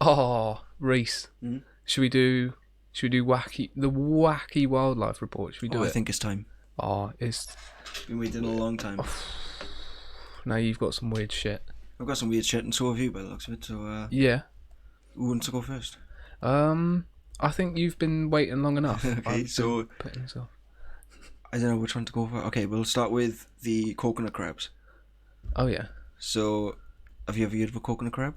Oh, Reese. Mm? Should we do the Wacky Wildlife Report? Should we do I it? think it's time. Oh, it's Been waiting a long time. now you've got some weird shit. I've got some weird shit, and so have you, by the looks of it. So, Yeah. who wants to go first? I think you've been waiting long enough. Okay, so I don't know which one to go for. Okay, we'll start with the coconut crabs. Oh yeah. So, have you ever heard of a coconut crab?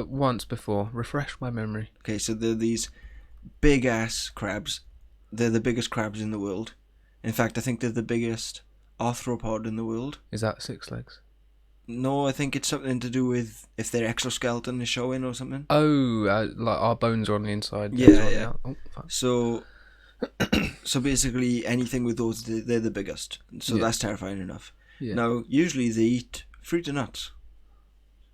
Once before. Refresh my memory. Okay, so they're these big ass crabs. They're the biggest crabs in the world. In fact, I think they're the biggest arthropod in the world. Is that 6 legs? No, I think it's something to do with if their exoskeleton is showing or something. Oh, like our bones are on the inside. Yeah. Oh, fuck. So basically anything with those, they're the biggest. So that's terrifying enough. Yeah. Now, usually they eat fruit and nuts.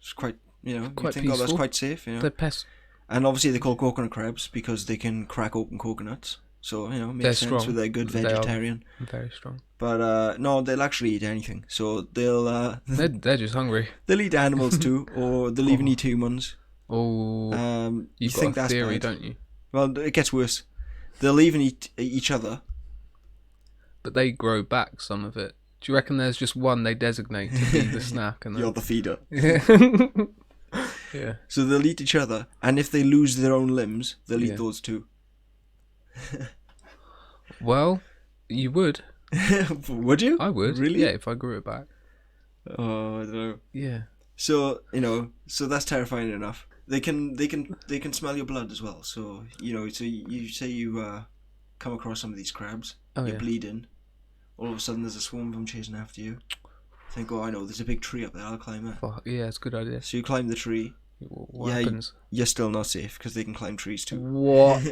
It's quite, Quite you think, oh, that's peaceful. quite safe, They're pests. And obviously they're called coconut crabs because they can crack open coconuts. So, makes They're sense strong. with their good vegetarian. They are very strong. But no, they'll actually eat anything. So they'll They're just hungry. they'll eat animals too, or they'll even eat humans. Oh, you've got a theory, don't you? Well, it gets worse. They'll even eat each other. But they grow back some of it. Do you reckon there's just one they designate to be the snack? And You're the feeder. Yeah. So they'll eat each other, and if they lose their own limbs, they'll eat those too. Well, you would. Would you? I would. Really? Yeah, if I grew it back. Oh, I don't know. Yeah. So so that's terrifying enough. They can smell your blood as well. So so you say you come across some of these crabs, you're bleeding. All of a sudden, there's a swarm of them chasing after you. Think, oh, I know, there's a big tree up there. I'll climb it. Yeah, it's a good idea. So you climb the tree. What happens? You're still not safe because they can climb trees too. What?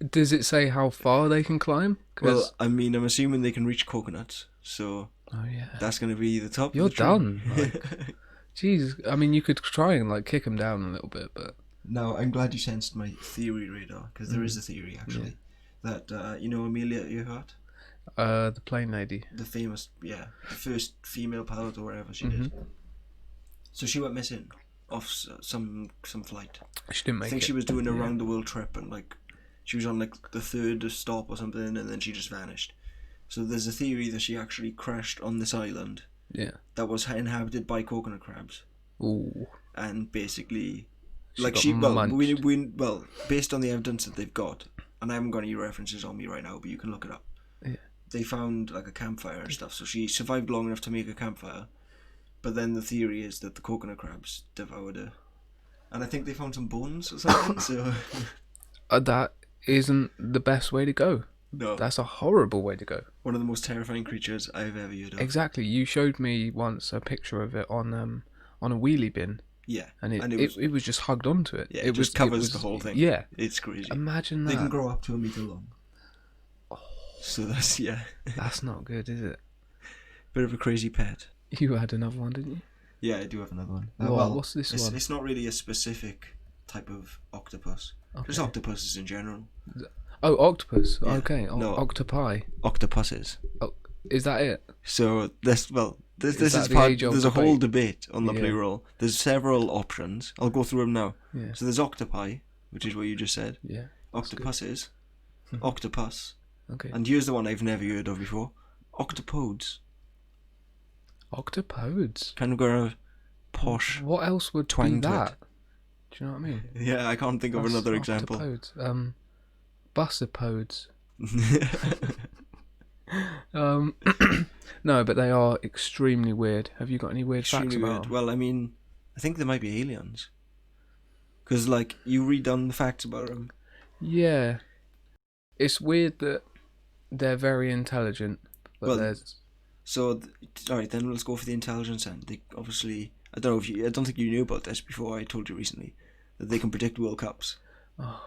Does it say how far they can climb? Well, I mean, I'm assuming they can reach coconuts, so that's going to be the top. You're of the tree. done. Jeez, I mean, you could try and kick them down a little bit, but no, I'm glad you sensed my theory radar because there is a theory actually that Amelia Earhart, the plane lady, the famous the first female pilot or whatever she did. So she went missing off some flight. She didn't make it. I think she was doing a round the world trip and she was on the 3rd stop or something, and then she just vanished. So there's a theory that she actually crashed on this island. Yeah. That was inhabited by coconut crabs. Ooh. And basically, based on the evidence that they've got, and I haven't got any references on me right now, but you can look it up. Yeah. They found a campfire and stuff, so she survived long enough to make a campfire. But then the theory is that the coconut crabs devoured her, and I think they found some bones or something. So that isn't the best way to go. No, that's a horrible way to go. One of the most terrifying creatures I've ever heard of. Exactly. You showed me once a picture of it on a wheelie bin. Yeah, and it was just hugged onto it. Yeah, it just covers the whole thing. Yeah, it's crazy. Imagine that. They can grow up to 1 meter long. Oh, so that's that's not good, is it? Bit of a crazy pet. You had another one, didn't you? Yeah, I do have another one. What's this one? It's not really a specific type of octopus. Okay. Just octopuses in general. Oh, octopus. Yeah. Okay. No, octopi. Octopuses. Oh, is that it? So this is part. There's a whole debate on the plural. There's several options. I'll go through them now. Yeah. So there's octopi, which is what you just said. Yeah. Octopuses. Octopus. Okay. And here's the one I've never heard of before. Octopodes. Octopodes. Kind of got a posh. What else would be that? Do you know what I mean? Yeah, I can't think of another example. Octopodes. Busterpodes. No, but they are extremely weird. Have you got any weird facts about them? Well, I mean, I think they might be aliens. Because, you read on the facts about them. Yeah. It's weird that they're very intelligent, but there's... So, alright, then let's go for the intelligence end. They obviously... I don't think you knew about this before. I told you recently that they can predict World Cups. Oh,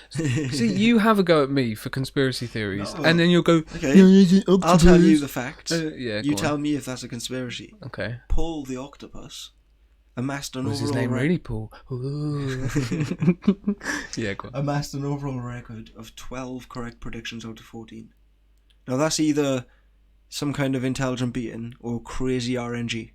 see, you have a go at me for conspiracy theories, and then you'll go, okay, I'll tell you the facts. You tell me if that's a conspiracy. Okay. Paul the octopus amassed an overall... Was his name really Paul? Yeah, go on. Amassed an overall record of 12 correct predictions out of 14. Now that's either some kind of intelligent being or crazy RNG.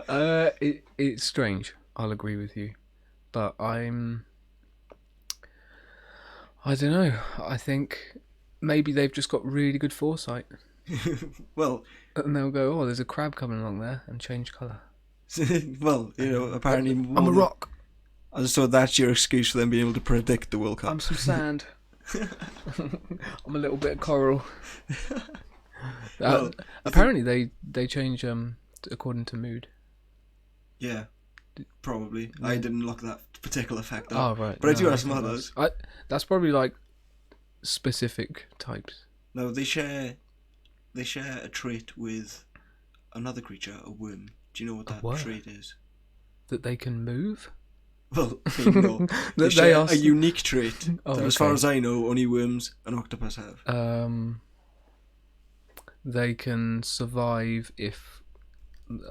It's strange. I'll agree with you, but I don't know. I think maybe they've just got really good foresight. Well, and they'll go, "Oh, there's a crab coming along there," and change colour. well, apparently I'm a rock. So that's your excuse for them being able to predict the World Cup. I'm some sand. I'm a little bit of coral. Well, apparently they change according to mood. Yeah, probably. Yeah. I didn't look that particular fact up. Oh right, but I do have some others. That's probably like specific types. No, they share a trait with another creature, a worm. Do you know what that trait is? That they can move? Well, no. They share a unique trait that, as far as I know, only worms and octopus have. They can survive if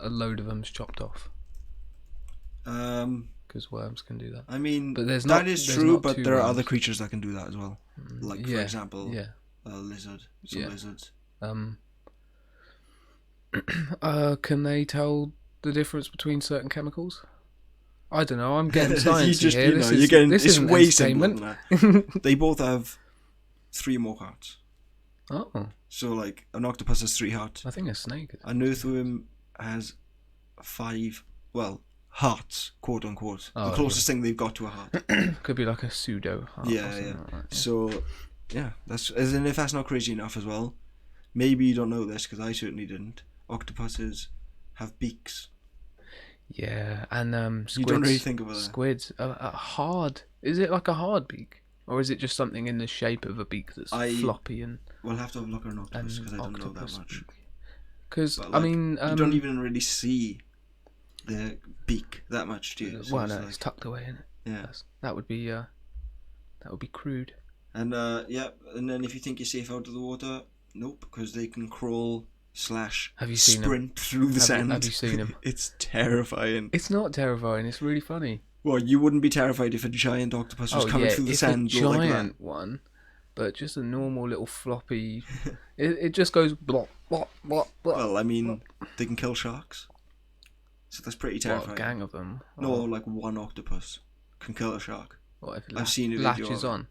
a load of them's chopped off. Because worms can do that. I mean, but that is true, but there are other creatures that can do that as well. Like, for example, a lizard. Some lizards. Can they tell the difference between certain chemicals? I don't know. I'm getting sciencey here. It's way simpler than that. They both have 3 more hearts. Oh. So, like, an octopus has 3 hearts. I think a snake. An earthworm has 5, hearts, quote unquote. The closest thing they've got to a heart. Could be like a pseudo heart. Yeah. Like that, So, that's as in if that's not crazy enough as well. Maybe you don't know this because I certainly didn't. Octopuses have beaks. Yeah, and squids. You don't really think about that. Squids are hard. Is it like a hard beak, or is it just something in the shape of a beak that's floppy and? We'll have to have a look at an octopus because I don't know that much. Because I mean, you don't even really see the beak that much, do you? So it's tucked away in it. Yeah, that would be crude. And and then if you think you're safe out of the water, nope, because they can crawl. Have you seen sprint through the sand. Have you seen him? It's terrifying. It's not terrifying. It's really funny. Well, you wouldn't be terrified if a giant octopus was coming through the sand. A giant one, but just a normal little floppy. it just goes blop blop blop blop. Well, I mean, they can kill sharks, so that's pretty terrifying. What, a gang of them? No, like one octopus can kill a shark. What if I've seen a video latches on?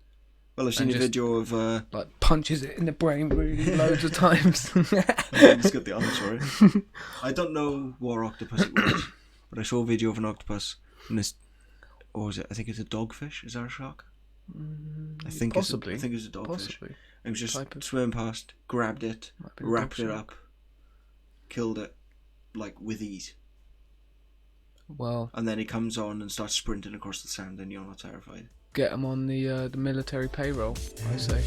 Well, I've seen a video of like punches it in the brain really loads of times. It's got the answer. Sorry, I don't know what octopus it was, but I saw a video of an octopus and this. Or was it? I think it's a dogfish. Is that a shark? I think possibly. I think it's a dogfish. Possibly. It was just swimming past, grabbed it, wrapped it up, killed it, like with ease. Well. And then he comes on and starts sprinting across the sand, and you're not terrified. Get him on the military payroll, I say.